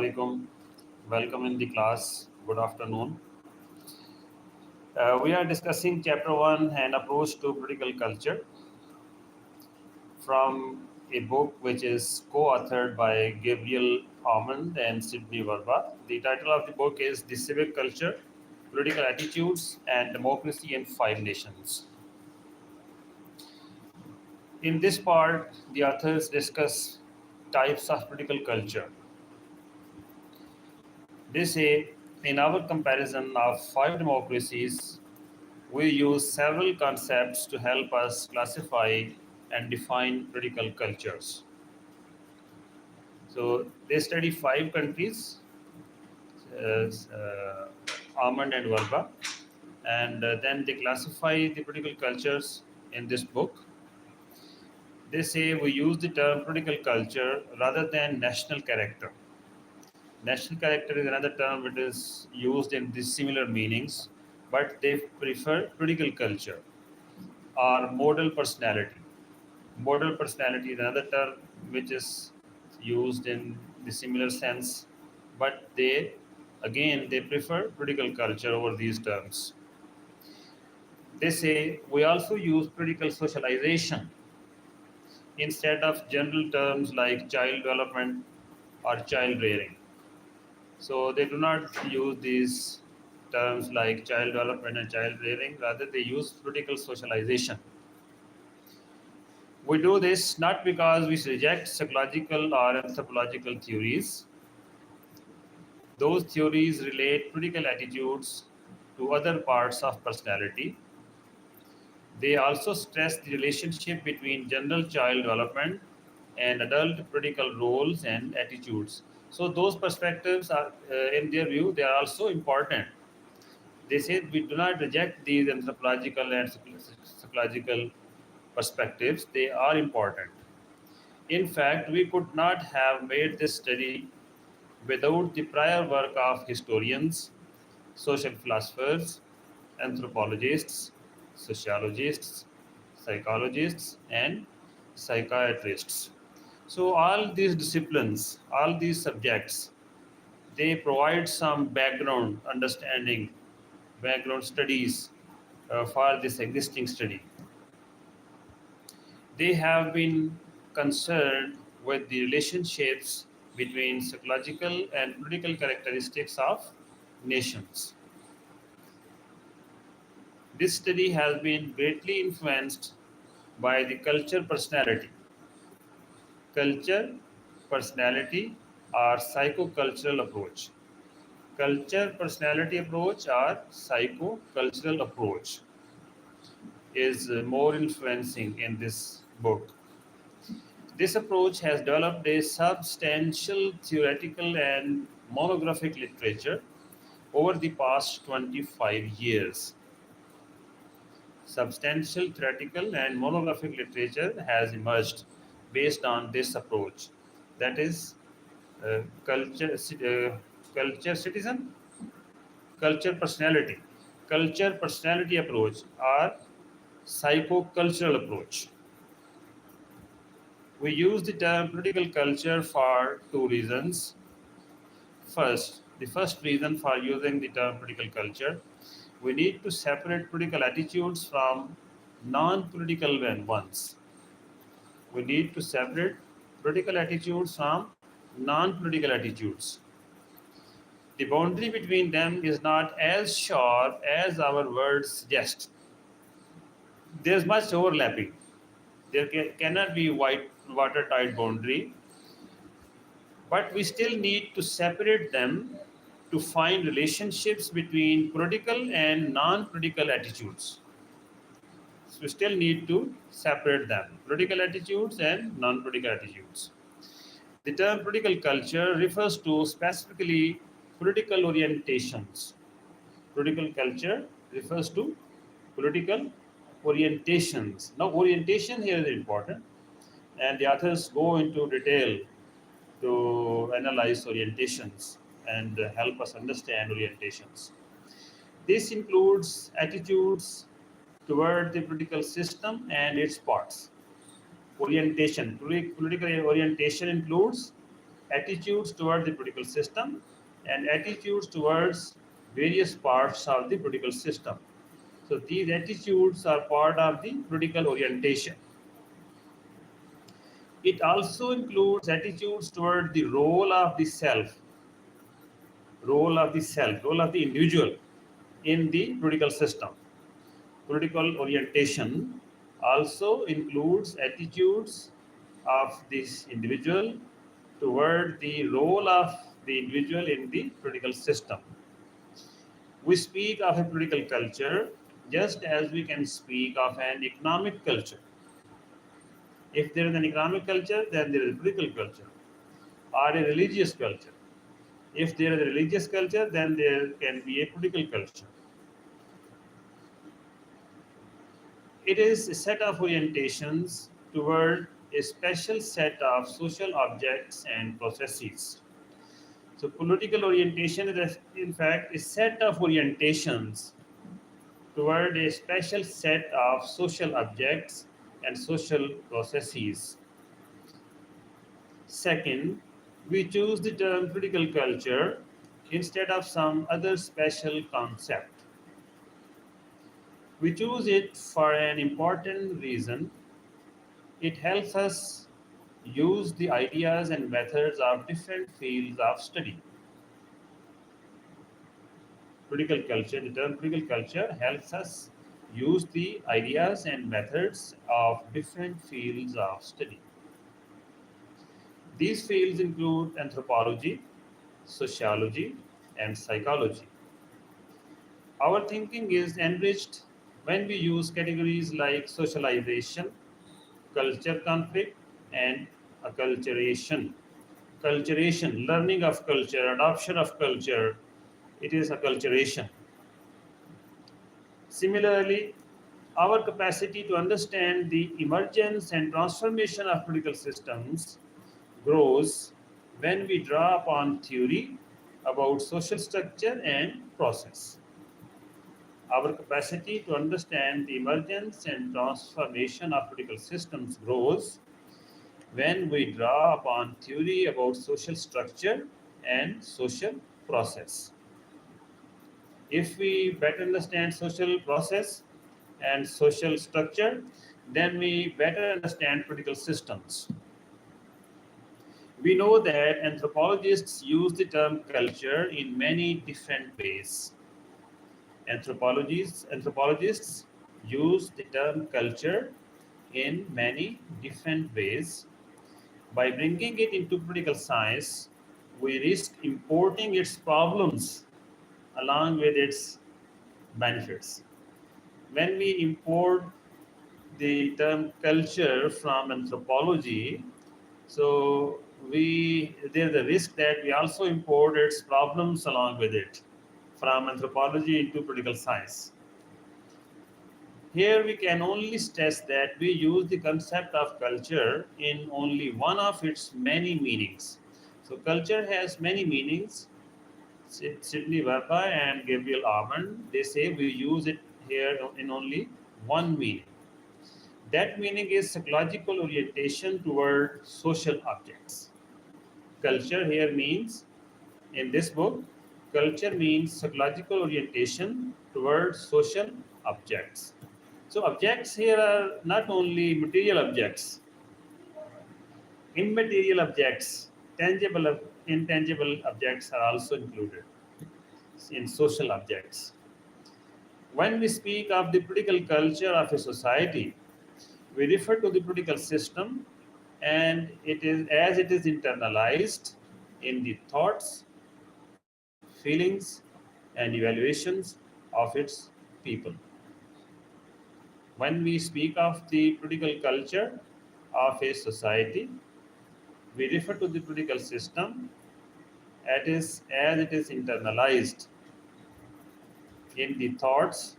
alaikum. Welcome in the class. Good afternoon. We are discussing chapter 1 and approach to political culture from a book which is co-authored by Gabriel Almond and Sidney Verba. The title of the book is The Civic Culture, Political Attitudes and Democracy in Five Nations. In this part, the authors discuss types of political culture. They say, in our comparison of five democracies, we use several concepts to help us classify and define political cultures. So they study five countries, Almond and Verba, and then they classify the political cultures in this book. They say we use the term political culture rather than national character. National character is another term which is used in these similar meanings, but they prefer political culture or model personality. Model personality is another term which is used in the similar sense, but they prefer political culture over these terms. They say we also use political socialization instead of general terms like child development or child rearing. So they do not use these terms like child development and child rearing, rather they use political socialization. We do this not because we reject psychological or anthropological theories. Those theories relate political attitudes to other parts of personality. They also stress the relationship between general child development and adult political roles and attitudes. So those perspectives are, in their view, they are also important. They say we do not reject these anthropological and psychological perspectives. They are important. In fact, we could not have made this study without the prior work of historians, social philosophers, anthropologists, sociologists, psychologists, and psychiatrists. So, all these disciplines, all these subjects, they provide some background understanding, background studies for this existing study. They have been concerned with the relationships between psychological and political characteristics of nations. This study has been greatly influenced by the culture personality. Culture personality or psychocultural approach. Culture personality approach or psychocultural approach is more influencing in this book. This approach has developed a substantial theoretical and monographic literature over the past 25 years. Substantial theoretical and monographic literature has emerged based on this approach. That is, uh, culture, culture citizen, culture personality, culture personality approach, or psychocultural approach. We use the term political culture for two reasons. First, the first reason for using the term political culture, we need to separate political attitudes from non-political ones. We need to separate political attitudes from non-political attitudes. The boundary between them is not as sharp as our words suggest. There's much overlapping. There cannot be watertight boundary, but we still need to separate them to find relationships between political and non-political attitudes. So we still need to separate them, political attitudes and non-political attitudes. The term political culture refers to specifically political orientations. Political culture refers to political orientations. Now, orientation here is important, and the authors go into detail to analyze orientations and help us understand orientations. This includes attitudes toward the political system and its parts. Orientation, political orientation includes attitudes toward the political system and attitudes towards various parts of the political system. So these attitudes are part of the political orientation. It also includes attitudes toward the role of the self, role of the individual in the political system. Political orientation also includes attitudes of this individual toward the role of the individual in the political system. We speak of a political culture just as we can speak of an economic culture. If there is an economic culture, then there is a political culture or a religious culture. If there is a religious culture, then there can be a political culture. It is a set of orientations toward a special set of social objects and processes. So, political orientation is, in fact, a set of orientations toward a special set of social objects and social processes. Second, we choose the term political culture instead of some other special concept. We choose it for an important reason. It helps us use the ideas and methods of different fields of study. Political culture, the term political culture helps us use the ideas and methods of different fields of study. These fields include anthropology, sociology, and psychology. Our thinking is enriched when we use categories like socialization, culture conflict, and acculturation. Culturation, learning of culture, adoption of culture, it is acculturation. Similarly, our capacity to understand the emergence and transformation of political systems grows when we draw upon theory about social structure and process. Our capacity to understand the emergence and transformation of political systems grows when we draw upon theory about social structure and social process. If we better understand social process and social structure, then we better understand political systems. We know that anthropologists use the term culture in many different ways. Anthropologists use the term culture in many different ways. By bringing it into political science, we risk importing its problems along with its benefits. When we import the term culture from anthropology, so we there's a risk that we also import its problems along with it from anthropology into political science. Here we can only stress that we use the concept of culture in only one of its many meanings. So culture has many meanings. Sidney Verba and Gabriel Armand, they say we use it here in only one meaning. That meaning is psychological orientation toward social objects. Culture here means, in this book, culture means psychological orientation toward social objects. So objects here are not only material objects, immaterial objects, tangible, intangible objects are also included in social objects. When we speak of the political culture of a society, we refer to the political system and it is as it is internalized in the thoughts, feelings, and evaluations of its people. When we speak of the political culture of a society, we refer to the political system as it is internalized in the thoughts,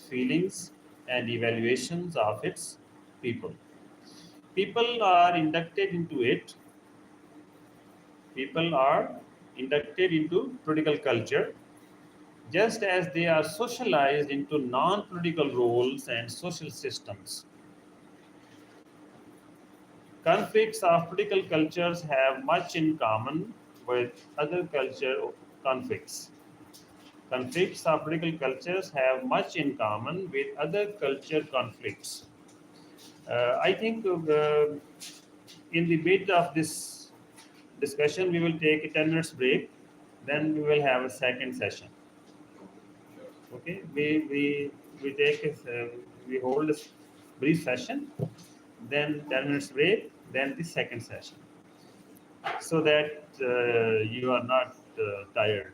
feelings, and evaluations of its people. People are inducted into it. People are inducted into political culture just as they are socialized into non political roles and social systems. Conflicts of political cultures have much in common with other culture conflicts. Conflicts of political cultures have much in common with other culture conflicts. I think in the mid of this discussion, we will take a 10 minutes break. Then we will have a second session. Okay, we take we hold a brief session, then 10 minutes break, then the second session, so that you are not tired.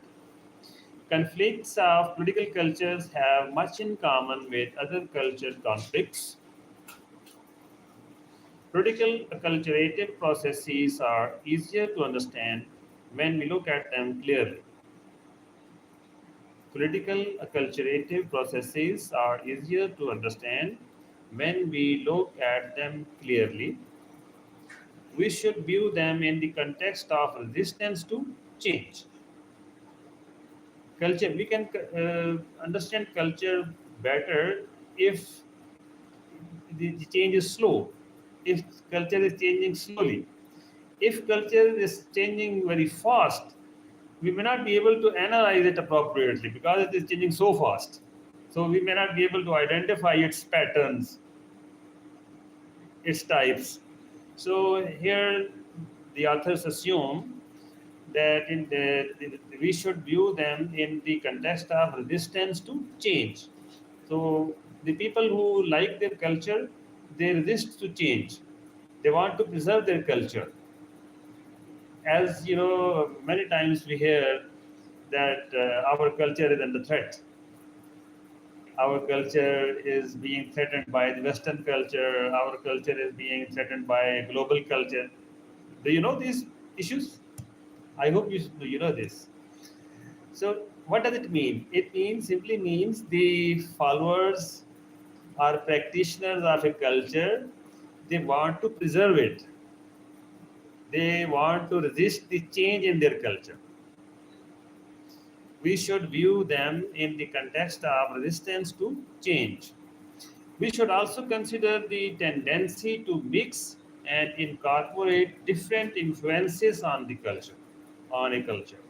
Conflicts of political cultures have much in common with other culture conflicts. Political acculturative processes are easier to understand when we look at them clearly. Political acculturative processes are easier to understand when we look at them clearly. We should view them in the context of resistance to change. Culture, we can understand culture better if the change is slow, if culture is changing slowly. If culture is changing very fast, we may not be able to analyze it appropriately because it is changing so fast. So we may not be able to identify its patterns, its types. So here the authors assume that we should view them in the context of resistance to change. So the people who like their culture, they resist to change. They want to preserve their culture. As you know, many times we hear that our culture is under threat. Our culture is being threatened by the Western culture. Our culture is being threatened by global culture. Do you know these issues? I hope you know this. So, what does it mean? It means simply means the followers or practitioners of a culture, they want to preserve it. They want to resist the change in their culture. We should view them in the context of resistance to change. We should also consider the tendency to mix and incorporate different influences on the culture, on a culture.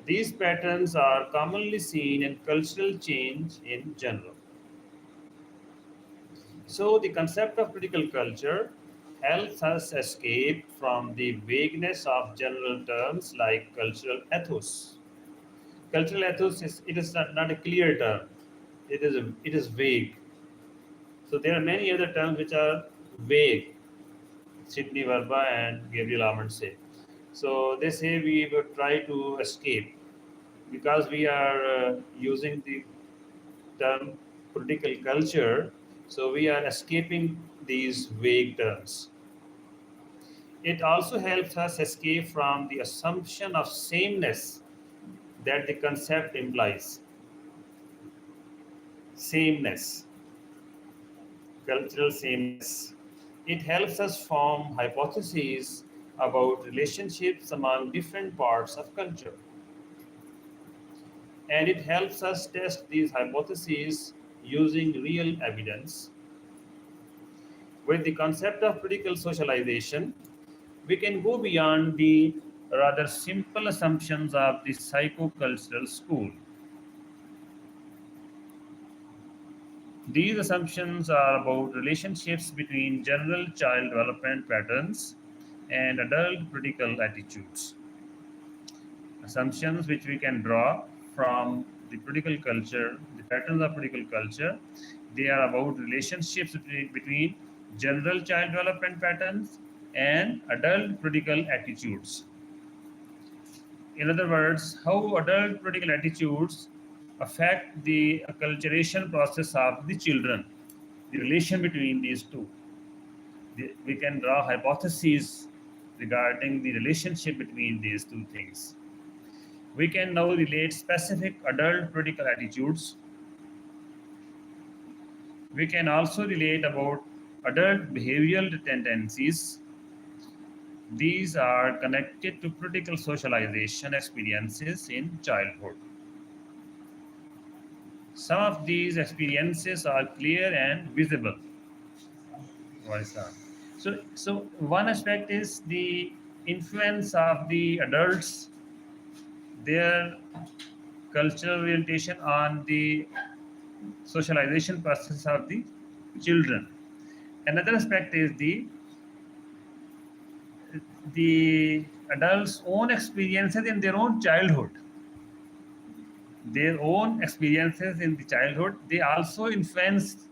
These patterns are commonly seen in cultural change in general. So, the concept of critical culture helps us escape from the vagueness of general terms like cultural ethos. Cultural ethos is not a clear term. It is vague. So there are many other terms which are vague. Sidney Verba and Gabriel Armand say. So they say we would try to escape because we are using the term political culture. So we are escaping these vague terms. It also helps us escape from the assumption of sameness that the concept implies. Sameness, cultural sameness. It helps us form hypotheses about relationships among different parts of culture. And it helps us test these hypotheses using real evidence. With the concept of critical socialization, we can go beyond the rather simple assumptions of the psychocultural school. These assumptions are about relationships between general child development patterns and adult critical attitudes. Assumptions which we can draw from the critical culture, the patterns of critical culture, they are about relationships between general child development patterns and adult critical attitudes. In other words, how adult critical attitudes affect the acculturation process of the children, the relation between these two. We can draw hypotheses regarding the relationship between these two things. We can now relate specific adult critical attitudes. We can also relate about adult behavioral tendencies. These are connected to critical socialization experiences in childhood. Some of these experiences are clear and visible. So one aspect is the influence of the adults, their cultural orientation on the socialization process of the children. Another aspect is the adults' own experiences in their own childhood. Their own experiences in the childhood, they also influence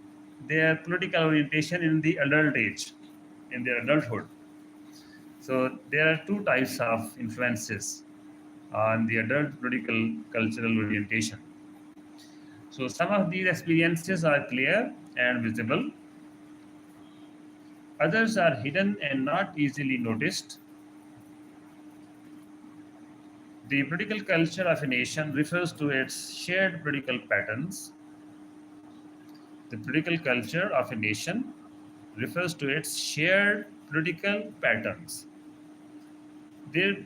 their political orientation in the adult age, in their adulthood. So there are two types of influences on the adult political cultural orientation. So some of these experiences are clear and visible. Others are hidden and not easily noticed. The political culture of a nation refers to its shared political patterns. The political culture of a nation refers to its shared political patterns. There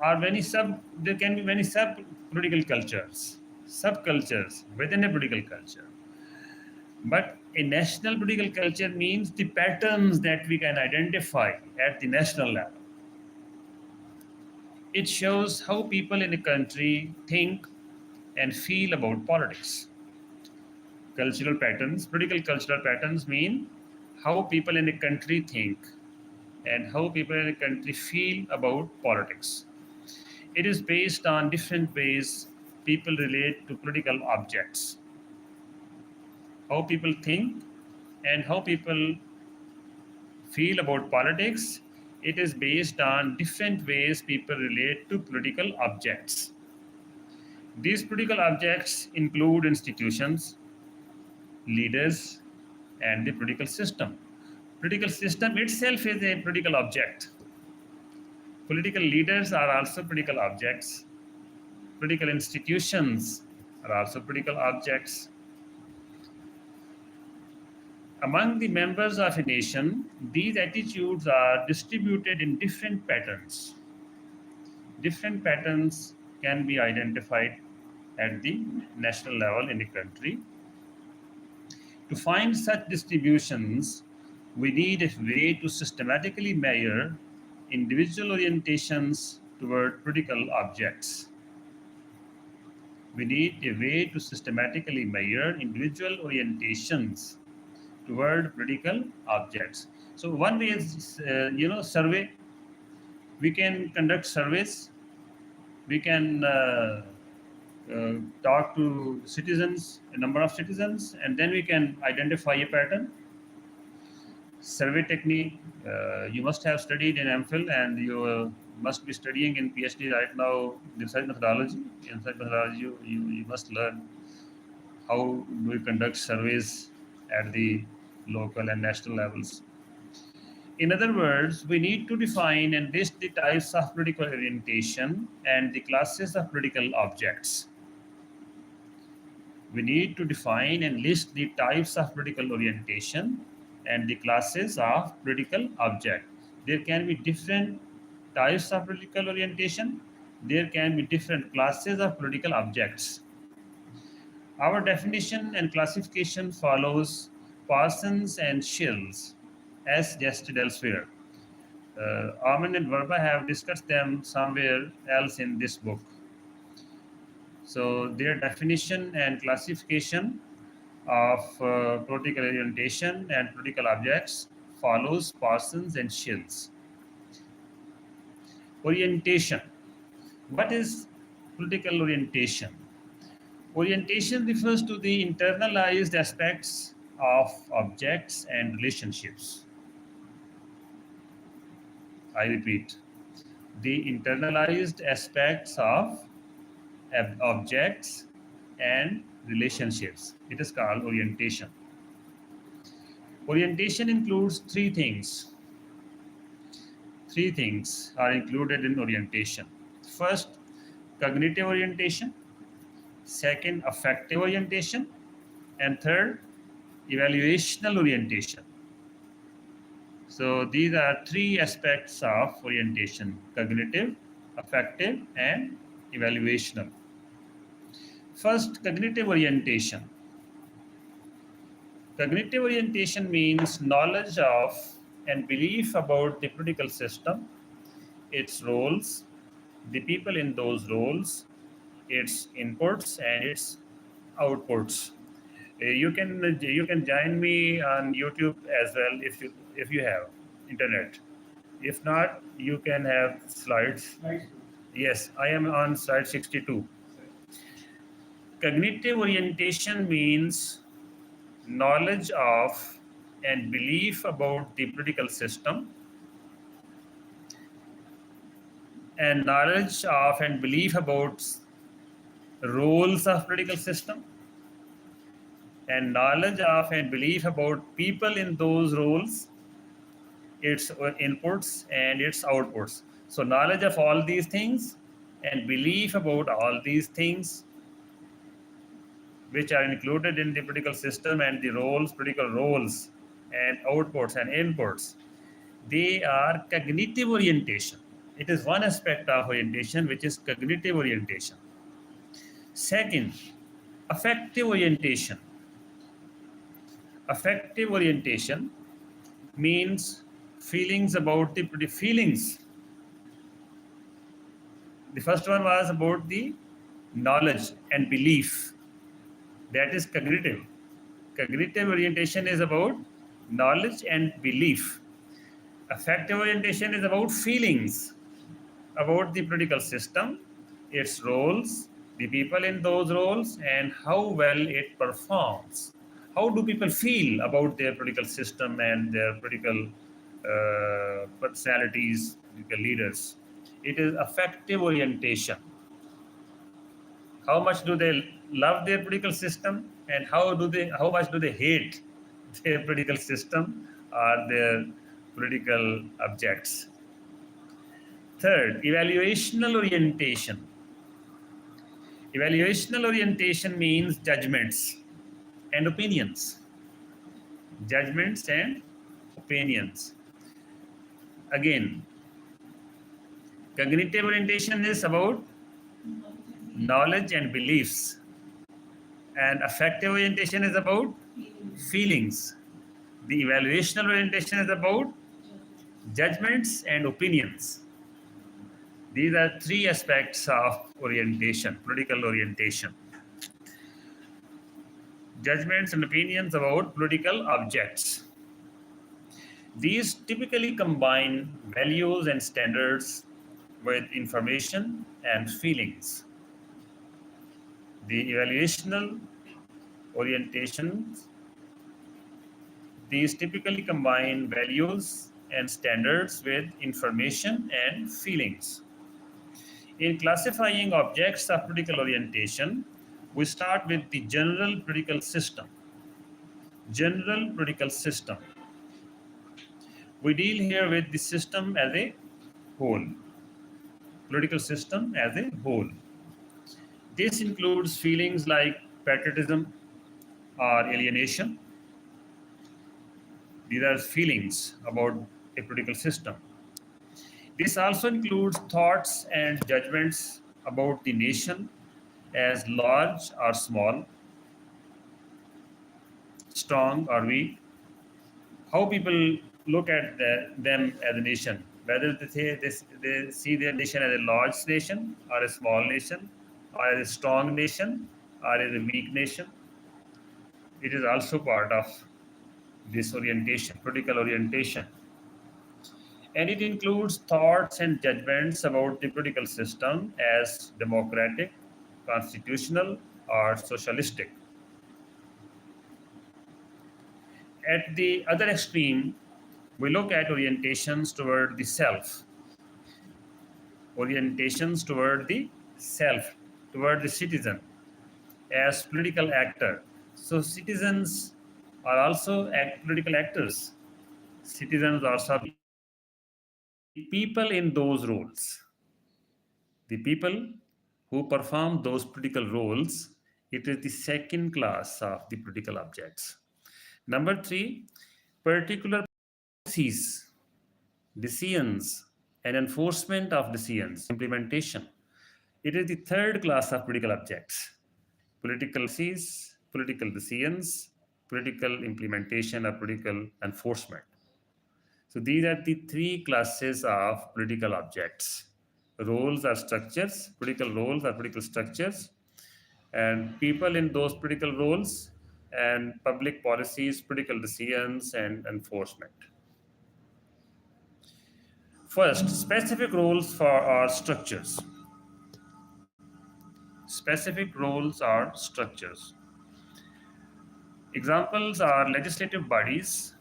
there can be many sub political cultures, subcultures within a political culture. But a national political culture means the patterns that we can identify at the national level. It shows how people in a country think and feel about politics. Cultural patterns, political cultural patterns mean how people in a country think and how people in a country feel about politics. It is based on different ways people relate to political objects. How people think and how people feel about politics, it is based on different ways people relate to political objects. These political objects include institutions, leaders, and the political system. Political system itself is a political object. Political leaders are also political objects. Political institutions are also political objects. Among the members of a nation, these attitudes are distributed in different patterns. Different patterns can be identified at the national level in a country. To find such distributions, we need a way to systematically measure individual orientations toward political objects. We need a way to systematically measure individual orientations toward political objects. So one way is, survey. We can conduct surveys. We can talk to citizens, a number of citizens, and then we can identify a pattern. Survey technique, you must have studied in MPhil and you must be studying in PhD right now in such methodology. In such methodology, you must learn how do we conduct surveys at the local and national levels. In other words, we need to define and list the types of political orientation and the classes of political objects. We need to define and list the types of political orientation and the classes of political object. There can be different types of political orientation. There can be different classes of political objects. Our definition and classification follows Parsons and Schill's, as suggested elsewhere. Armand and Verba have discussed them somewhere else in this book. So their definition and classification of political orientation and political objects follows Parsons and Schill's. Orientation. What is political orientation? Orientation refers to the internalized aspects of objects and relationships. I repeat, the internalized aspects of objects and relationships. It is called orientation. Orientation includes three things. Three things are included in orientation. First, cognitive orientation. Second, affective orientation. And third, evaluational orientation. So these are three aspects of orientation: cognitive, affective, and evaluational. First, cognitive orientation. Cognitive orientation means knowledge of and belief about the political system, its roles, the people in those roles, its inputs and its outputs. You can join me on YouTube as well if you have internet. If not, you can have slides. Yes, I am on slide 62. Cognitive orientation means knowledge of and belief about the political system, and knowledge of and belief about roles of political system, and knowledge of and belief about people in those roles, its inputs and its outputs. So knowledge of all these things and belief about all these things which are included in the political system and the roles, political roles and outputs and inputs, they are cognitive orientation. It is one aspect of orientation which is cognitive orientation. Second, affective orientation. Affective orientation means feelings about the feelings. The first one was about the knowledge and belief. That is cognitive. Cognitive orientation is about knowledge and belief. Affective orientation is about feelings about the political system, its roles, the people in those roles, and how well it performs. How do people feel about their political system and their political personalities, political leaders? It is affective orientation. How much do they love their political system, and how much do they hate their political system or their political objects? Third, evaluational orientation. Evaluational orientation means judgments and opinions. Judgments and opinions. Again, cognitive orientation is about knowledge and beliefs, and affective orientation is about feelings. The evaluational orientation is about judgments and opinions. These are three aspects of orientation, political orientation. Judgments and opinions about political objects. These typically combine values and standards with information and feelings. The evaluational orientations, these typically combine values and standards with information and feelings. In classifying objects of political orientation, we start with the general political system. General political system. We deal here with the system as a whole. Political system as a whole. This includes feelings like patriotism or alienation. These are feelings about a political system. This also includes thoughts and judgments about the nation as large or small, strong or weak, how people look at them as a nation, whether they see their nation as a large nation or a small nation, or as a strong nation or as a weak nation. It is also part of this orientation, political orientation. And it includes thoughts and judgments about the political system as democratic, constitutional, or socialistic. At the other extreme, we look at orientations toward the self, orientations toward the self, toward the citizen as political actor. So citizens are also political actors. Citizens are also people in those roles. The people who perform those political roles, it is the second class of the political objects. Number three, particular policies, decisions, and enforcement of decisions, implementation. It is the third class of political objects. Political policies, political decisions, political implementation, or political enforcement. So these are the three classes of political objects. Roles are structures, political roles are political structures, and people in those political roles, and public policies, political decisions, and enforcement. First, specific roles for our structures. Specific roles are structures. Examples are legislative bodies,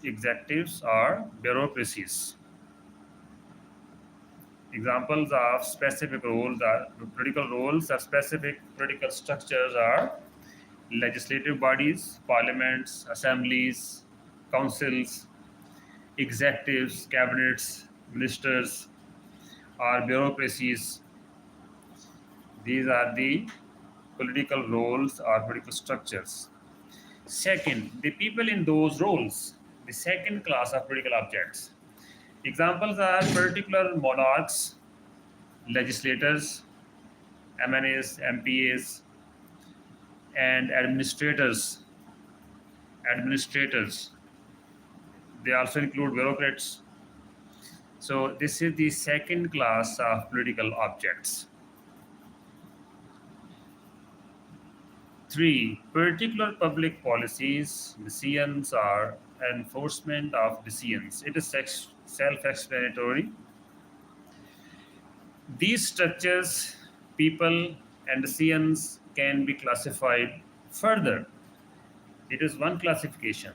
executives are bureaucracies. Examples of specific roles are political roles or specific political structures are legislative bodies, parliaments, assemblies, councils, executives, cabinets, ministers, or bureaucracies. These are the political roles or political structures. Second, the people in those roles, the second class of political objects. Examples are particular monarchs, legislators, MNAs, MPAs, and administrators. Administrators. They also include bureaucrats. So this is the second class of political objects. Three, particular public policies, decisions are enforcement of decisions. It is self-explanatory. These structures, people, and decisions can be classified further. It is one classification.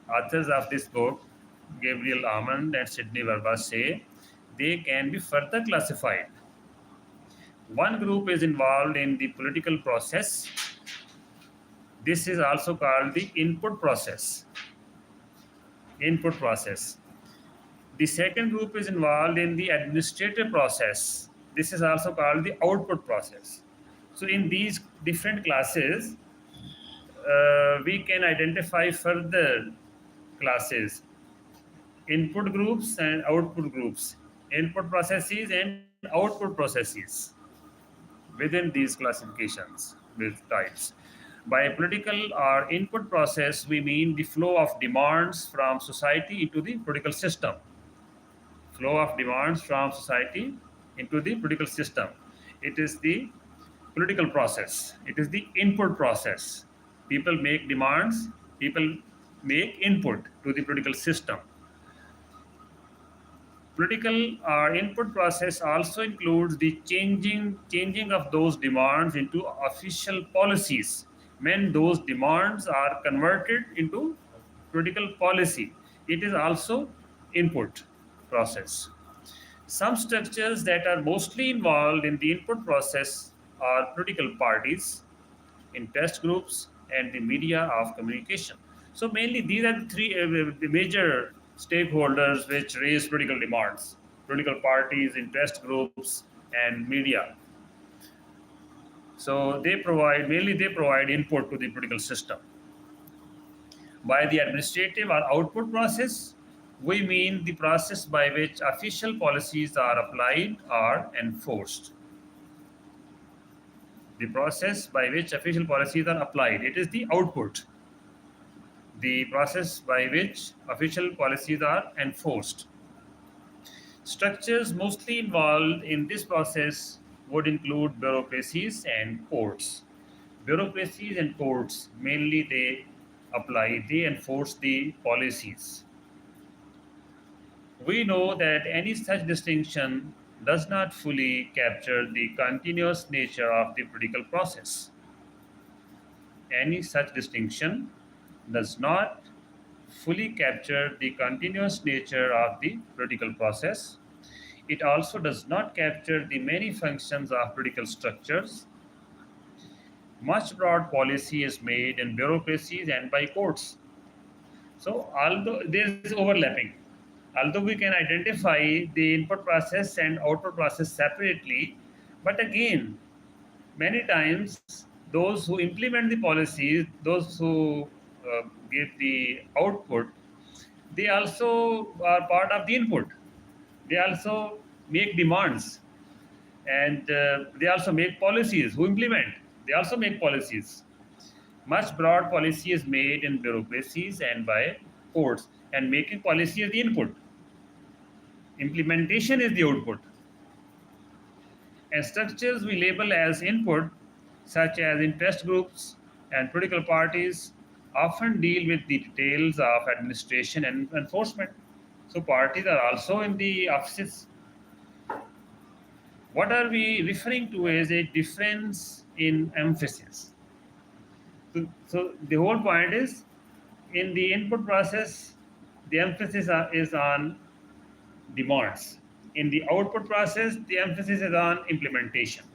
Authors of this book, Gabriel Almond and Sidney Verba, say they can be further classified. One group is involved in the political process. This is also called the input process. Input process. The second group is involved in the administrative process. This is also called the output process. So, in these different classes, we can identify further classes: input groups and output groups, input processes and output processes within these classifications with types. By political or input process, we mean the flow of demands from society into the political system. Flow of demands from society into the political system. It is the political process. It is the input process. People make demands, people make input to the political system. Political input process also includes the changing of those demands into official policies. When those demands are converted into political policy, it is also input process. Some structures that are mostly involved in the input process are political parties, interest groups, and the media of communication. So mainly these are the three the major stakeholders which raise political demands: political parties, interest groups, and media. So they provide input to the political system. By the administrative or output process, we mean the process by which official policies are applied or enforced. The process by which official policies are applied. It is the output. The process by which official policies are enforced. Structures mostly involved in this process would include bureaucracies and courts. Bureaucracies and courts mainly they enforce the policies. We know that any such distinction does not fully capture the continuous nature of the political process. Any such distinction does not fully capture the continuous nature of the political process. It also does not capture the many functions of political structures. Much broad policy is made in bureaucracies and by courts. So, although there is overlapping, although we can identify the input process and output process separately, but again, many times those who implement the policies, those who give the output, they also are part of the input. They also make demands, and they also make policies. Who implement? They also make policies. Much broad policy is made in bureaucracies and by courts. and making policy is the input. Implementation is the output. And structures we label as input, such as interest groups and political parties, often deal with the details of administration and enforcement. So parties are also in the offices. What are we referring to as a difference in emphasis? So the whole point is, in the input process, the emphasis is on demands. In the output process, the emphasis is on implementation.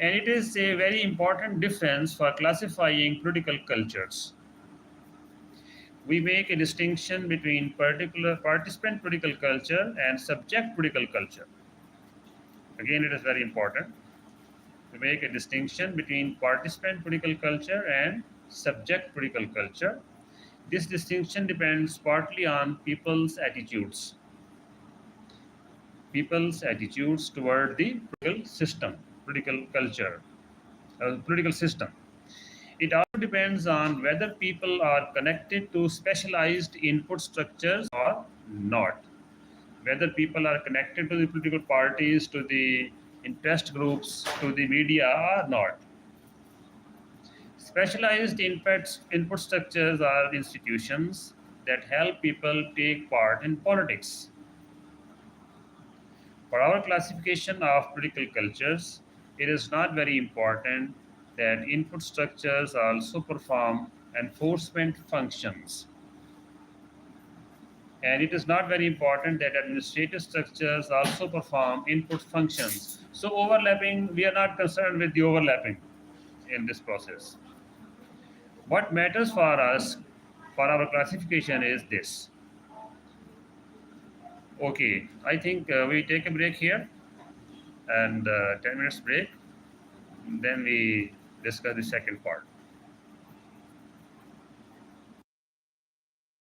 And it is a very important difference for classifying political cultures. We make a distinction between particular participant political culture and subject political culture. Again, it is very important to make a distinction between participant political culture and subject political culture. This distinction depends partly on people's attitudes toward the political system, political culture, political system. It also depends on whether people are connected to specialized input structures or not. Whether people are connected to the political parties, to the interest groups, to the media or not. Specialized input structures are institutions that help people take part in politics. For our classification of political cultures, it is not very important that input structures also perform enforcement functions. And it is not very important that administrative structures also perform input functions. So, overlapping, we are not concerned with the overlapping in this process. What matters for us, for our classification, is this. Okay, I think we take a break here and 10 minutes break. Then we discuss the second part.